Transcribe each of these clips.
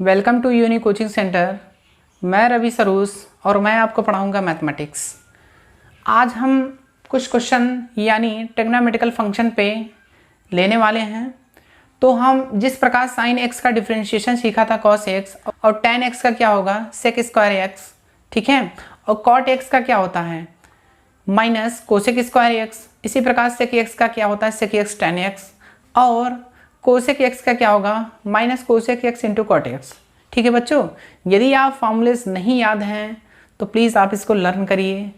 Welcome to uni coaching centre. मैं रवि सरूस और मैं आपको पढ़ाऊंगा मैथमेटिक्स। आज हम कुछ क्वेश्चन यानी ट्रिग्नोमेट्रिकल फंक्शन पे लेने वाले हैं। तो हम जिस प्रकार साइन एक्स का डिफरेंशिएशन सीखा था कॉस एक्स, और टेन एक्स का क्या होगा सेक स्क्वायर एक्स, ठीक है, और कॉट एक्स का क्या होता है माइनस कोसेक स्क्वायर एक्स। इसी प्रकार सेक एक्स का क्या होता है सेक एक्स टेन एक्स, और कोसेक एक्स का क्या होगा minus cosec x into cot x. ठीक है बच्चों, यदि आप फॉर्मूलेस नहीं याद हैं तो प्लीज़ आप इसको लर्न करिए,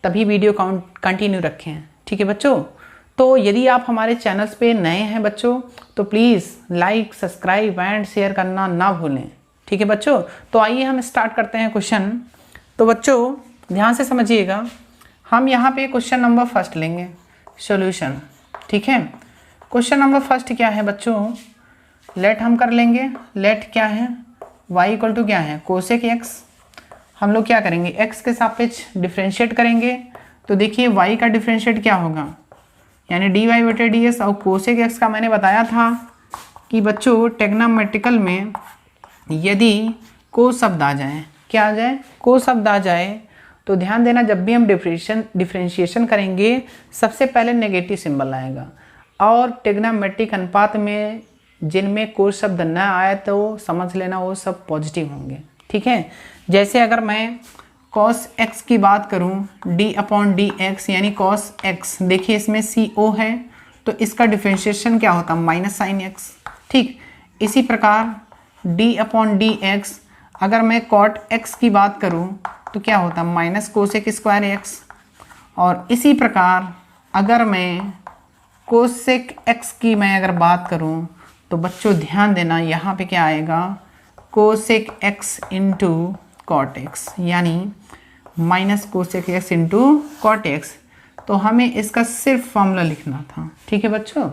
तभी वीडियो कंटिन्यू रखें। ठीक है बच्चों, तो यदि आप हमारे चैनल्स पे नए हैं बच्चों तो please like, subscribe and share करना ना भूलें। ठीक है बच्चों, तो आइए हम स्टार्ट करते हैं क्वेश्चन। तो बच्चों ध्यान से समझिएगा, हम यहाँ पे क्वेश्चन नंबर फर्स्ट लेंगे सॉल्यूशन। ठीक है, क्वेश्चन नंबर फर्स्ट क्या है बच्चों, लेट हम कर लेंगे। लेट क्या है, y इक्वल टू क्या है कोसेक एक्स। हम लोग क्या करेंगे x के सापेक्ष डिफ्रेंशिएट करेंगे। तो देखिए y का डिफ्रेंशिएट क्या होगा यानी dy बटे ds, और कोसेक एक्स का मैंने बताया था कि बच्चों ट्रिग्नोमेट्रिकल में यदि को शब्द आ जाए, क्या आ जाए को शब्द आ जाए, तो ध्यान देना जब भी हम डिफ्रेंशिएशन करेंगे सबसे पहले नेगेटिव सिंबल आएगा। और ट्रिग्नोमेट्रिक अनुपात में जिनमें कोई शब्द न आए तो समझ लेना वो सब पॉजिटिव होंगे। ठीक है, जैसे अगर मैं cos x की बात करूं d अपॉन डी एक्स यानी cos x, देखिए इसमें CO है तो इसका डिफ्रेंशिएशन क्या होता माइनस साइन x। ठीक, इसी प्रकार d अपॉन डी एक्स अगर मैं cot x की बात करूं तो क्या होता माइनस कोसेक स्क्वायर x। और इसी प्रकार अगर मैं कोसेक x की मैं अगर बात करूं तो बच्चों ध्यान देना यहाँ पे क्या आएगा cosec x into cot x यानी minus cosec x into cot x. तो हमें इसका सिर्फ फॉर्मूला लिखना था। ठीक है बच्चों,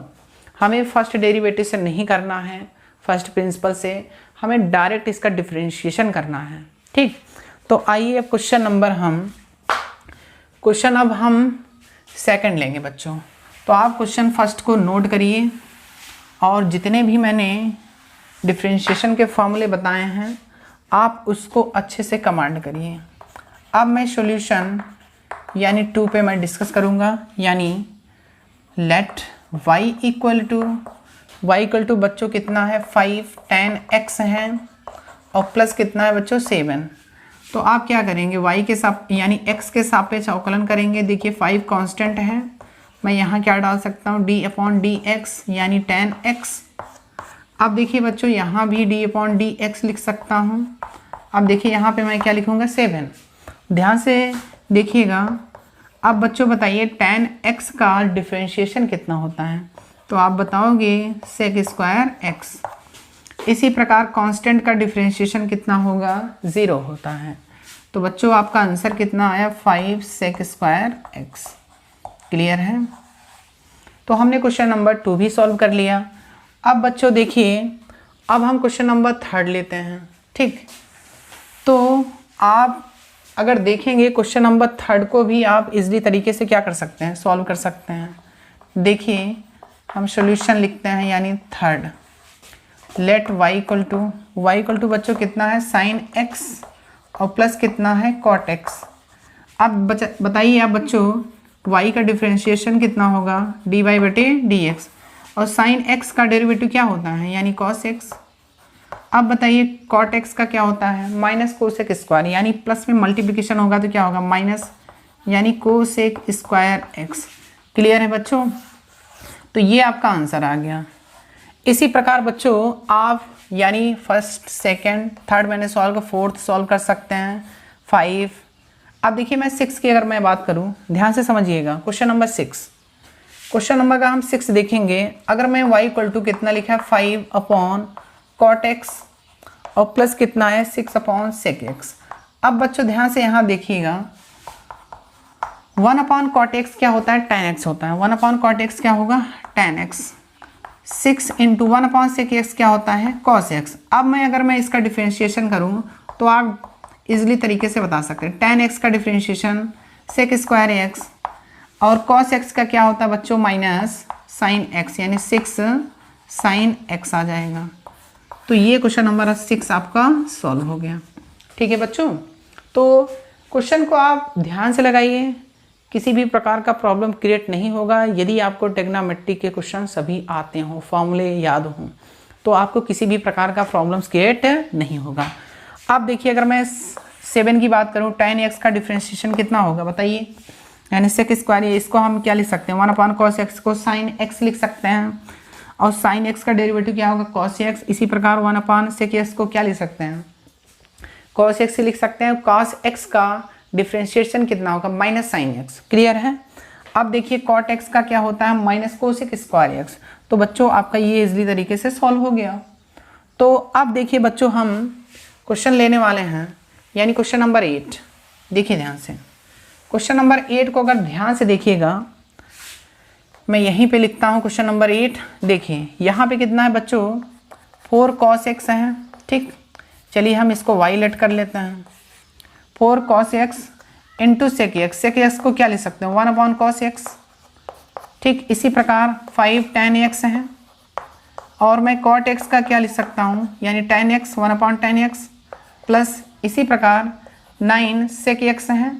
हमें फर्स्ट डेरिवेटिव से नहीं करना है, फर्स्ट प्रिंसिपल से हमें डायरेक्ट इसका डिफरेंशिएशन करना है। ठीक, तो आइए अब क्वेश्चन अब हम सेकंड लेंगे बच्चों। तो आप क्वेश्चन फर्स्ट को नोट करिए और जितने भी मैंने डिफरेंशिएशन के फॉर्मूले बताए हैं आप उसको अच्छे से कमांड करिए। अब मैं सॉल्यूशन यानी 2 पे मैं डिस्कस करूँगा, यानी लेट y इक्वल टू बच्चों कितना है 5 10 x है और प्लस कितना है बच्चों 7। तो आप क्या करेंगे y के यानी x के सापेक्ष अवकलन करेंगे। देखिए 5 कांस्टेंट है, मैं यहाँ क्या डाल सकता हूँ d अपॉन डी एक्स यानी 10x। अब देखिए बच्चों यहाँ भी d अपॉन डी एक्स लिख सकता हूँ। अब देखिए यहाँ पे मैं क्या लिखूँगा 7। ध्यान से देखिएगा। अब बच्चों बताइए 10x का डिफरेंशिएशन कितना होता है, तो आप बताओगे सेक स्क्वायर x। इसी प्रकार कांस्टेंट का डिफरेंशिएशन कितना होगा 0 होता है। तो बच्चों आपका आंसर कितना आया 5 सेक स्क्वायर x। क्लियर है, तो हमने क्वेश्चन नंबर 2 भी सॉल्व कर लिया। अब बच्चों देखिए, अब हम क्वेश्चन नंबर 3 लेते हैं। ठीक, तो आप अगर देखेंगे क्वेश्चन नंबर 3 को भी आप इजीली तरीके से क्या कर सकते हैं सॉल्व कर सकते हैं। देखिए हम सॉल्यूशन लिखते हैं यानी 3 लेट y इक्वल टू बच्चों कितना है साइन x और प्लस कितना है कॉट x। अब बताइए आप बच्चों y का डिफरेंशिएशन कितना होगा dy बटे dx, और साइन x का डेरिवेटिव क्या होता है यानी cos x। अब बताइए cot x का क्या होता है माइनस कोसेक स्क्वायर, यानी प्लस में मल्टीप्लिकेशन होगा तो क्या होगा माइनस यानी कोसेक स्क्वायर x। क्लियर है बच्चों, तो ये आपका आंसर आ गया। इसी प्रकार बच्चों आप यानी फर्स्ट सेकेंड थर्ड मैंने सॉल्व कर, फोर्थ सॉल्व कर सकते हैं 5। अब देखिए मैं 6 की अगर मैं बात करूं, ध्यान से समझिएगा क्वेश्चन नंबर 6। क्वेश्चन नंबर का हम 6 देखेंगे। अगर मैं y इक्वल टू कितना लिखा है 5 अपॉन कॉट एक्स और प्लस कितना है 6 अपॉन सेक एक्स। अब बच्चों ध्यान से यहाँ देखिएगा 1 अपॉन कॉट एक्स क्या होता है 10x होता है। 1 अपॉन कॉट एक्स क्या होगा 10x। 6 into 1 upon sec x क्या होता है cos x। अब मैं इसका डिफरेंशिएशन करूँ तो आप इजीली तरीके से बता सकते हैं 10x का डिफरेंशिएशन सेक स्क्वायर x और cos x का क्या होता है बच्चों माइनस साइन x यानी 6 साइन x आ जाएगा। तो ये क्वेश्चन नंबर 6 आपका सॉल्व हो गया। ठीक है बच्चों, तो क्वेश्चन को आप ध्यान से लगाइए, किसी भी प्रकार का प्रॉब्लम क्रिएट नहीं होगा यदि आपको ट्रिग्नोमेट्री के क्वेश्चन सभी आते हों, फॉर्मूले याद हों, तो आपको किसी भी प्रकार का प्रॉब्लम्स क्रिएट नहीं होगा। अब देखिए, अगर मैं 7 की बात करूं, tan x का डिफरेंशिएशन कितना होगा बताइए, यानी sec स्क्वायर, इसको हम क्या लिख सकते हैं 1/cos x को sin x लिख सकते हैं, और sin x का डेरिवेटिव क्या होगा cos x। इसी प्रकार 1/sec x को क्या लिख सकते हैं cos x से लिख सकते हैं। cos x का डिफरेंशिएशन कितना होगा -sin x। क्लियर है। अब देखिए cot x का क्या होता है -cosec स्क्वायर x। तो बच्चों आपका ये इजली तरीके से सॉल्व हो गया। तो अब देखिए बच्चों, हम क्वेश्चन लेने वाले हैं, यानी क्वेश्चन नंबर 8। देखिए ध्यान से, क्वेश्चन नंबर 8 को अगर ध्यान से देखिएगा, मैं यहीं पे लिखता हूँ क्वेश्चन नंबर 8। देखिए यहाँ पे कितना है बच्चों 4 cos x है। ठीक, चलिए हम इसको y लेट कर लेते हैं। 4 cos x into sec x. Sec x को क्या लिख सकते हैं 1/cos x। ठीक, इसी प्रकार 5 tan x है, और मैं cot x का क्या लिख सकता हूँ, यानी tan x 1/tan x, plus इसी प्रकार 9 sec x है।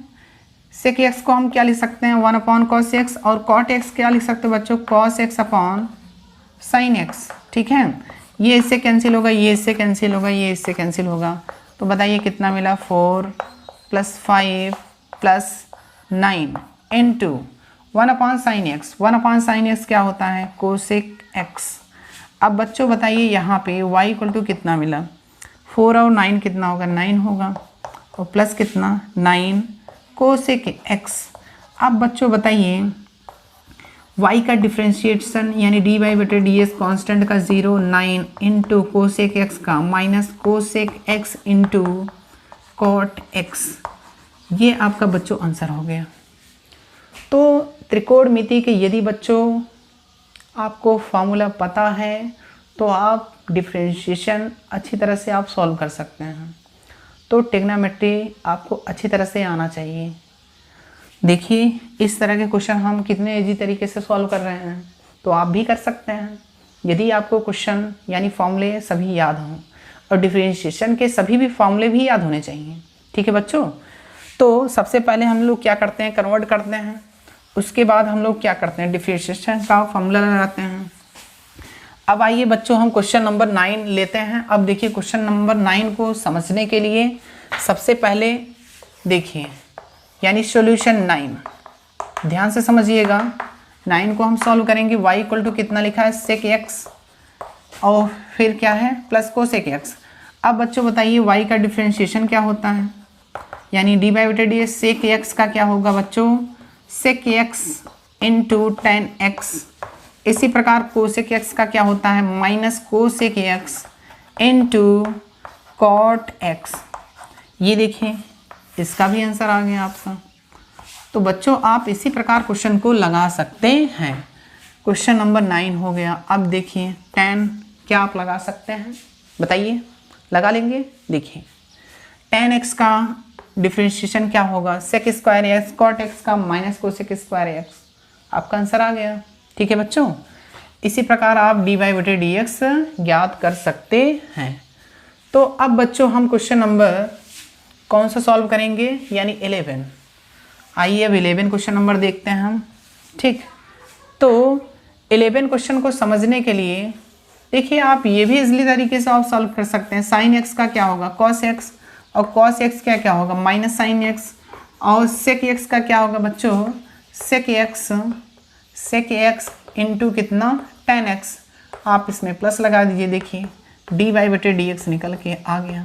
sec x को हम क्या लिख सकते हैं 1/cos x, और cot x क्या लिख सकते हैं बच्चों cos x upon sin x। ठीक है, ये इससे कैंसिल होगा, ये इससे कैंसिल होगा, ये इससे कैंसिल होगा। तो बताइए कितना मिला 4 + 5 + 9 into 1/sin x। 1/sin x क्या होता है cosec x। अब बच्चों बताइए यहाँ पे y = कितना मिला 4 और 9 कितना होगा 9 होगा, और प्लस कितना 9 cosec x। अब बच्चों बताइए y का डिफ्रेंशिएशन यानी dy/ds कांस्टेंट का 0 9 इंटू cosec x का minus cosec x into cot x। ये आपका बच्चों आंसर हो गया। तो त्रिकोणमिति के यदि बच्चों आपको फॉर्मूला पता है तो आप डिफ्रेंशिएशन अच्छी तरह से आप सॉल्व कर सकते हैं। तो ट्रिग्नोमेट्री आपको अच्छी तरह से आना चाहिए। देखिए इस तरह के क्वेश्चन हम कितने इजी तरीके से सॉल्व कर रहे हैं, तो आप भी कर सकते हैं यदि आपको क्वेश्चन यानी फॉर्मूले सभी याद हों, और डिफरेंशिएशन के सभी भी फॉर्मूले भी याद होने चाहिए। ठीक है बच्चों, तो सबसे पहले हम लोग क्या करते हैं कन्वर्ट करते हैं, उसके बाद हम लोग क्या करते हैं डिफरेंशिएशन का फॉर्मूला लगाते हैं। अब आइए बच्चों हम क्वेश्चन नंबर 9 लेते हैं। अब देखिए क्वेश्चन नंबर 9 को समझने के लिए सबसे पहले देखिए यानी सॉल्यूशन 9 ध्यान से समझिएगा। 9 को हम सॉल्व करेंगे, y = कितना लिखा है sec x और फिर क्या है प्लस cosec x। अब बच्चों बताइए y का डिफरेंशिएशन क्या होता है, यानी dy/ds sec x का क्या होगा बच्चों sec x into tan x। इसी प्रकार cosec x का क्या होता है minus cosec x into cot x। ये देखिए इसका भी आंसर आ गया आपका। तो बच्चों आप इसी प्रकार क्वेश्चन को लगा सकते हैं। क्वेश्चन नंबर 9 हो गया। अब देखिए tan क्या आप लगा सकते हैं बताइए, लगा लेंगे। देखिए tan x का डिफरेंशिएशन क्या होगा sec square x, cot x का माइनस cosec स्क्वायर x। आपका आंसर आ गया। ठीक है बच्चों, इसी प्रकार आप dy/dx ज्ञात कर सकते हैं। तो अब बच्चों हम क्वेश्चन नंबर कौन सा सॉल्व करेंगे, यानी 11। आइए अब 11 क्वेश्चन नंबर देखते हैं हम। ठीक, तो 11 क्वेश्चन को समझने के लिए देखिए आप ये भी इजली तरीके से आप सॉल्व कर सकते हैं। sin x का क्या होगा cos x, और cos x क्या होगा माइनस sin x, और sec x का क्या होगा बच्चों sec x इंटू कितना tan x। आप इसमें प्लस लगा दीजिए, देखिए dy/dx निकल के आ गया।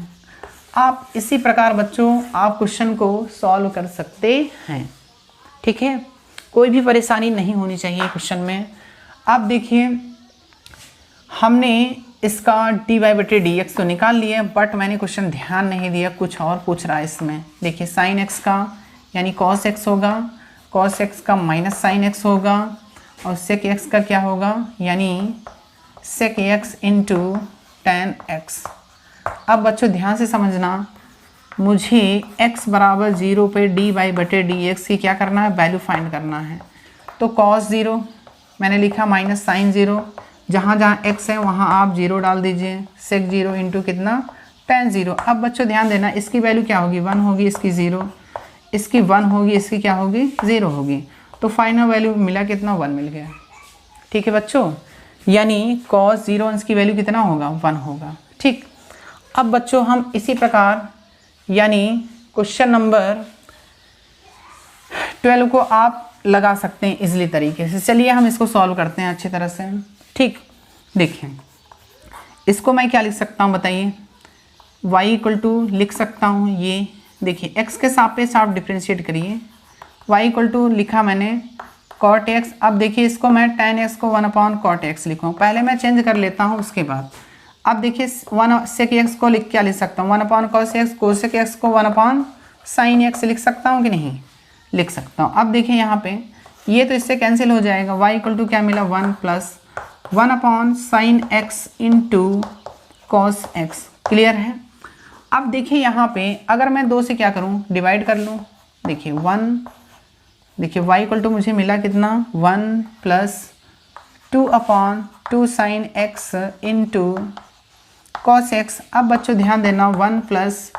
आप इसी प्रकार बच्चों आप क्वेश्चन को सॉल्व कर सकते हैं। ठीक है, कोई भी परेशानी नहीं होनी चाहिए क्वेश्चन में। अब देखिए हमने इसका dy/dx तो निकाल लिया, बट मैंने क्वेश्चन ध्यान नहीं दिया, कुछ और पूछ रहा है इसमें। देखिए sin x का यानी cos x होगा, cos x का माइनस sin x होगा, और sec x का क्या होगा यानी sec x into tan x। अब बच्चों ध्यान से समझना, मुझे x = 0 पे dy/dx की क्या करना है वैल्यू फाइंड करना है। तो cos 0 मैंने लिखा माइनस sin 0, जहाँ जहाँ x है वहाँ आप 0 डाल दीजिए। sec 0 इंटू कितना tan 0। अब बच्चों ध्यान देना, इसकी वैल्यू क्या होगी 1 होगी, इसकी 0, इसकी 1 होगी, इसकी क्या होगी 0 होगी। तो फाइनल वैल्यू मिला कितना 1 मिल गया। ठीक है बच्चों, यानी cos 0 अंश की वैल्यू कितना होगा 1 होगा। ठीक, अब बच्चों हम इसी प्रकार यानी क्वेश्चन नंबर 12 को आप लगा सकते हैं इजली तरीके से। चलिए हम इसको सॉल्व करते हैं अच्छी तरह से। ठीक, देखिए इसको मैं क्या लिख सकता हूँ बताइए, y इक्वल टू लिख सकता हूँ ये, देखिए x के सापेक्ष आप डिफ्रेंशिएट करिए। y इक्वल टू लिखा मैंने cot x। अब देखिए इसको मैं tan x को 1/cot x लिखूँ, पहले मैं चेंज कर लेता हूँ उसके बाद। अब देखिए 1 sec x को क्या लिख सकता हूँ 1/cos x, cosec x को 1/sin x लिख सकता हूँ कि नहीं, लिख सकता हूँ। अब देखिए यहाँ पे ये तो इससे कैंसिल हो जाएगा, y इक्वल टू क्या मिला 1 plus 1/sin x into cos x। Clear है। अब देखिए यहाँ पे अगर मैं 2 से क्या करूँ डिवाइड कर लूँ, देखिए 1, देखिए y इक्वल टू मुझे मिला कितना 1 plus 2/2 sin x into cos x। अब बच्चों ध्यान देना 1 प्लस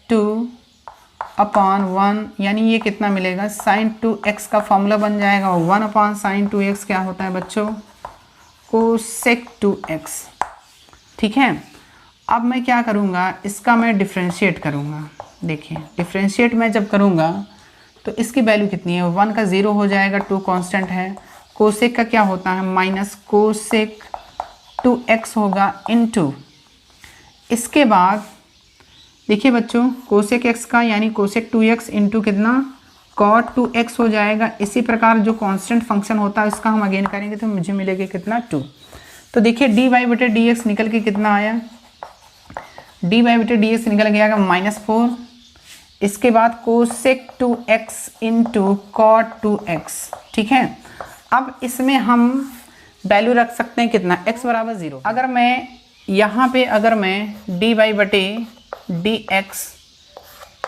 2/1 यानी ये कितना मिलेगा sin 2x का फॉर्मूला बन जाएगा। 1/sin 2x क्या होता है बच्चों cosec 2x। ठीक है, अब मैं क्या करूँगा इसका मैं डिफ्रेंशिएट करूँगा। देखिए डिफ्रेंशिएट मैं जब करूँगा तो इसकी वैल्यू कितनी है 1 का 0 हो जाएगा, 2 कांस्टेंट है। कोसेक का क्या होता है माइनस कोसेक 2x होगा इनटू, इसके बाद देखिए बच्चों कोसेक x का यानी कोसेक 2x इंटू कितना cot 2x हो जाएगा। इसी प्रकार जो कांस्टेंट फंक्शन होता है उसका हम अगेन करेंगे तो मुझे मिलेगा कितना 2। तो देखिए dy/dx निकल के कितना आया, dy/dx निकल के आएगा -4। इसके बाद cosec 2x into cot 2x। ठीक है, अब इसमें हम वैल्यू रख सकते हैं कितना x बराबर 0। अगर मैं यहाँ पे अगर मैं dy/dx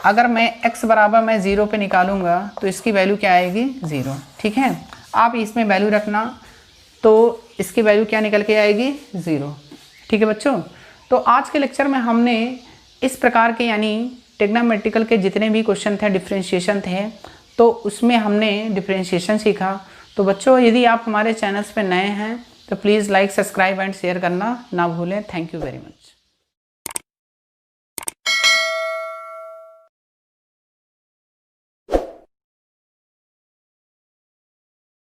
अगर मैं x बराबर मैं 0 पे निकालूंगा तो इसकी वैल्यू क्या आएगी 0। ठीक है, आप इसमें वैल्यू रखना तो इसकी वैल्यू क्या निकल के आएगी 0। ठीक है बच्चों, तो आज के लेक्चर में हमने इस प्रकार के यानी ट्रिग्नोमेट्रिकल के जितने भी क्वेश्चन थे डिफ्रेंशिएशन थे तो उसमें हमने डिफ्रेंशिएशन सीखा। तो बच्चों यदि आप हमारे चैनल्स पे नए हैं तो please like subscribe and share करना ना भूलें। Thank you very much.